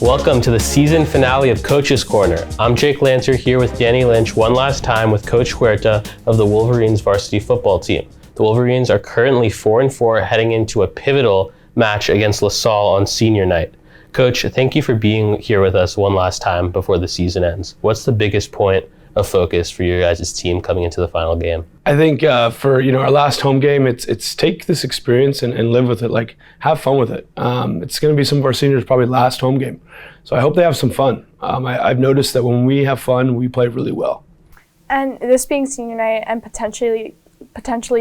Welcome to the season finale of Coach's Corner. I'm Jake Lancer here with Danny Lynch one last time with Coach Huerta of the Wolverines varsity football team. The Wolverines are currently 4-4 heading into a pivotal match against LaSalle on senior night. Coach, thank you for being here with us one last time before the season ends. What's the biggest point of focus for your guys' team coming into the final game? I think for our last home game, it's take this experience and live with it. Like, have fun with it. It's going to be some of our seniors' probably last home game, so I hope they have some fun. I've noticed that when we have fun, we play really well. And this being senior night and potentially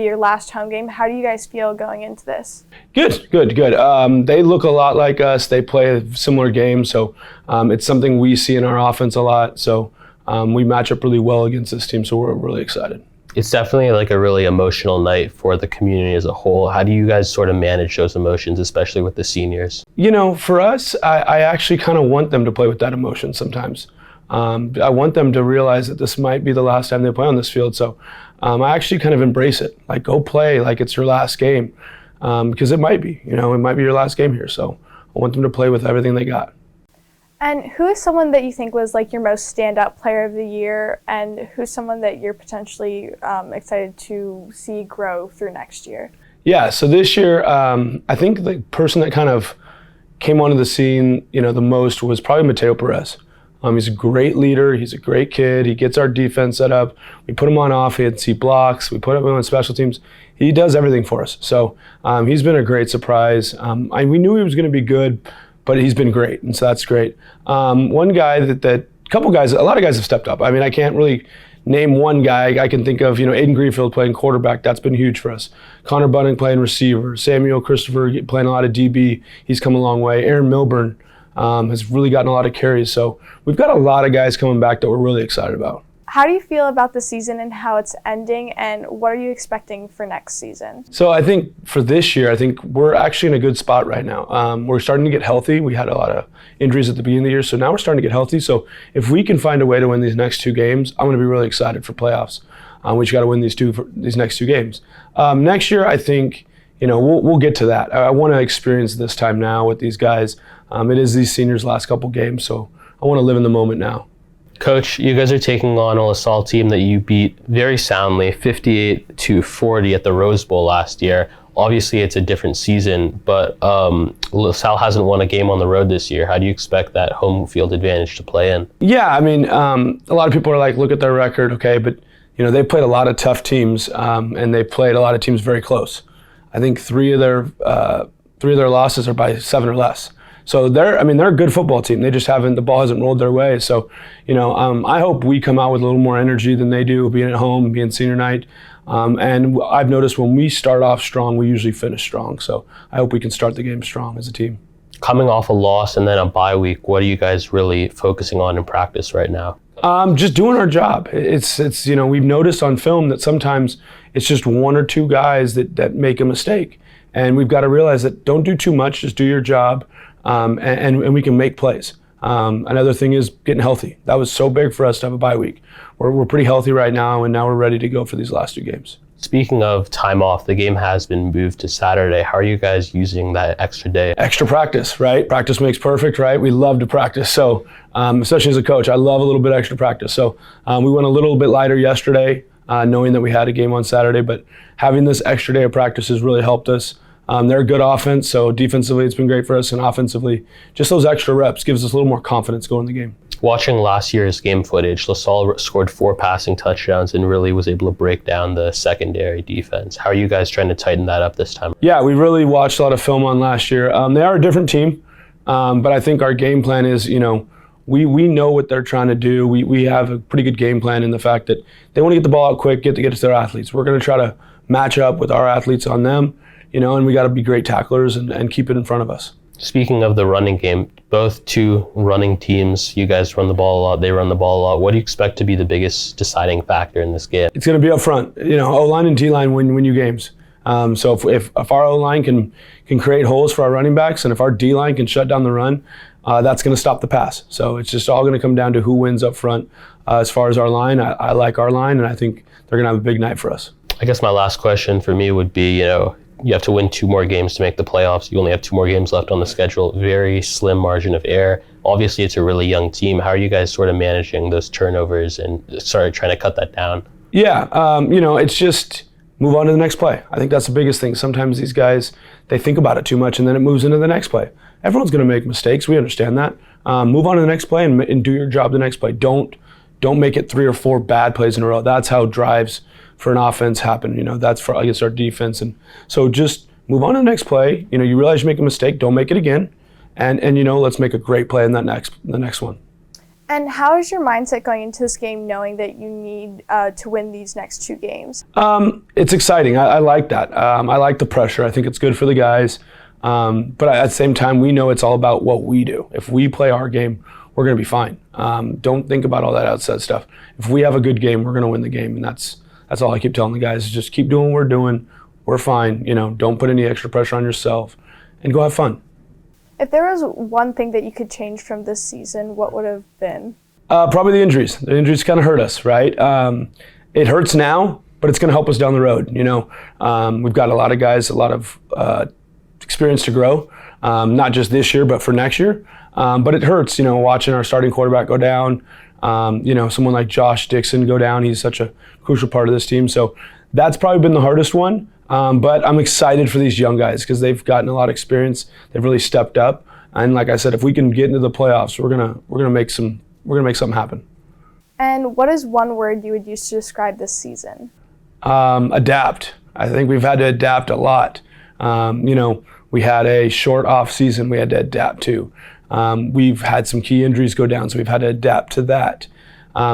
your last home game, how do you guys feel going into this? Good. They look a lot like us. They play a similar game, so it's something we see in our offense a lot. So we match up really well against this team, so we're really excited. It's definitely like a really emotional night for the community as a whole. How do you guys sort of manage those emotions, especially with the seniors? For us, I actually kind of want them to play with that emotion sometimes. I want them to realize that this might be the last time they play on this field. So I actually kind of embrace it. Like, go play like it's your last game, because it might be. It might be your last game here. So I want them to play with everything they got. And who is someone that you think was like your most standout player of the year, and who's someone that you're potentially excited to see grow through next year? Yeah, so this year, I think the person that kind of came onto the scene, the most was probably Mateo Perez. He's a great leader. He's a great kid. He gets our defense set up. We put him on offense. He blocks. We put him on special teams. He does everything for us. So he's been a great surprise. We knew he was going to be good, but he's been great, and so that's great. One guy a lot of guys have stepped up. I can't really name one guy. I can think of, Aiden Greenfield playing quarterback. That's been huge for us. Connor Bunning playing receiver. Samuel Christopher playing a lot of DB. He's come a long way. Aaron Milburn has really gotten a lot of carries. So we've got a lot of guys coming back that we're really excited about. How do you feel about the season and how it's ending, and what are you expecting for next season? So I think for this year, I think we're actually in a good spot right now. We're starting to get healthy. We had a lot of injuries at the beginning of the year, so now we're starting to get healthy. So if we can find a way to win these next two games, I'm going to be really excited for playoffs. We just got to win these next two games. Next year, I think we'll get to that. I want to experience this time now with these guys. It is these seniors' last couple games, so I want to live in the moment now. Coach, you guys are taking on a LaSalle team that you beat very soundly, 58-40 at the Rose Bowl last year. Obviously, it's a different season, but LaSalle hasn't won a game on the road this year. How do you expect that home field advantage to play in? Yeah, a lot of people are like, look at their record, okay, but they played a lot of tough teams, and they played a lot of teams very close. I think three of their losses are by 7 or less. So they're a good football team. They just the ball hasn't rolled their way. So, I hope we come out with a little more energy than they do, being at home, being senior night. And I've noticed when we start off strong, we usually finish strong. So I hope we can start the game strong as a team. Coming off a loss and then a bye week, what are you guys really focusing on in practice right now? Just doing our job. It's we've noticed on film that sometimes it's just one or two guys that make a mistake. And we've got to realize that don't do too much, just do your job. And we can make plays. Another thing is getting healthy. That was so big for us to have a bye week. We're pretty healthy right now, and now we're ready to go for these last two games. Speaking of time off, the game has been moved to Saturday. How are you guys using that extra day? Extra practice, right? Practice makes perfect, right? We love to practice. So especially as a coach, I love a little bit extra practice. So we went a little bit lighter yesterday, knowing that we had a game on Saturday, but having this extra day of practice has really helped us. They're a good offense, so defensively it's been great for us, and offensively, just those extra reps gives us a little more confidence going in the game. Watching last year's game footage, LaSalle scored 4 passing touchdowns and really was able to break down the secondary defense. How are you guys trying to tighten that up this time? Yeah, we really watched a lot of film on last year. They are a different team, but I think our game plan is, we know what they're trying to do. We have a pretty good game plan in the fact that they want to get the ball out quick, get to their athletes. We're going to try to match up with our athletes on them. And we got to be great tacklers and keep it in front of us. Speaking of the running game, both two running teams, you guys run the ball a lot, they run the ball a lot. What do you expect to be the biggest deciding factor in this game? It's going to be up front. O-line and T-line win you games. So if our O-line can create holes for our running backs, and if our D-line can shut down the run, that's going to stop the pass. So it's just all going to come down to who wins up front. As far as our line, I like our line, and I think they're going to have a big night for us. I guess my last question for me would be, You have to win 2 more games to make the playoffs. You only have 2 more games left on the schedule. Very slim margin of error. Obviously, it's a really young team. How are you guys sort of managing those turnovers and trying to cut that down? Yeah, it's just move on to the next play. I think that's the biggest thing. Sometimes these guys, they think about it too much and then it moves into the next play. Everyone's going to make mistakes. We understand that. Move on to the next play and do your job the next play. Don't make it 3 or 4 bad plays in a row. That's how drives for an offense happen. That's for, I guess, our defense. And so just move on to the next play. You realize you make a mistake, don't make it again. And let's make a great play in the next one. And how is your mindset going into this game, knowing that you need to win these next 2 games? It's exciting. I like that. I like the pressure. I think it's good for the guys. But at the same time, we know it's all about what we do. If we play our game, we're going to be fine. Don't think about all that outside stuff. If we have a good game, we're going to win the game. And that's all I keep telling the guys, is just keep doing what we're doing. We're fine. Don't put any extra pressure on yourself and go have fun. If there was one thing that you could change from this season, what would have been? Probably the injuries. The injuries kind of hurt us, right? It hurts now, but it's going to help us down the road. We've got a lot of guys, a lot of experience to grow, not just this year, but for next year. But it hurts, watching our starting quarterback go down, someone like Josh Dixon go down. He's such a crucial part of this team. So that's probably been the hardest one. But I'm excited for these young guys because they've gotten a lot of experience. They've really stepped up. And like I said, if we can get into the playoffs, we're gonna make something happen. And what is one word you would use to describe this season? Adapt. I think we've had to adapt a lot. We had a short off season we had to adapt to. We've had some key injuries go down, so we've had to adapt to that.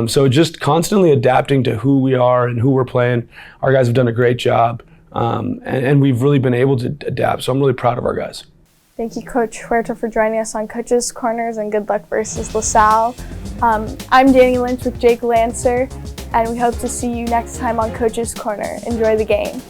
So just constantly adapting to who we are and who we're playing. Our guys have done a great job, and we've really been able to adapt. So I'm really proud of our guys. Thank you, Coach Huerta, for joining us on Coach's Corners, and good luck versus LaSalle. I'm Danny Lynch with Jake Lancer, and we hope to see you next time on Coach's Corner. Enjoy the game.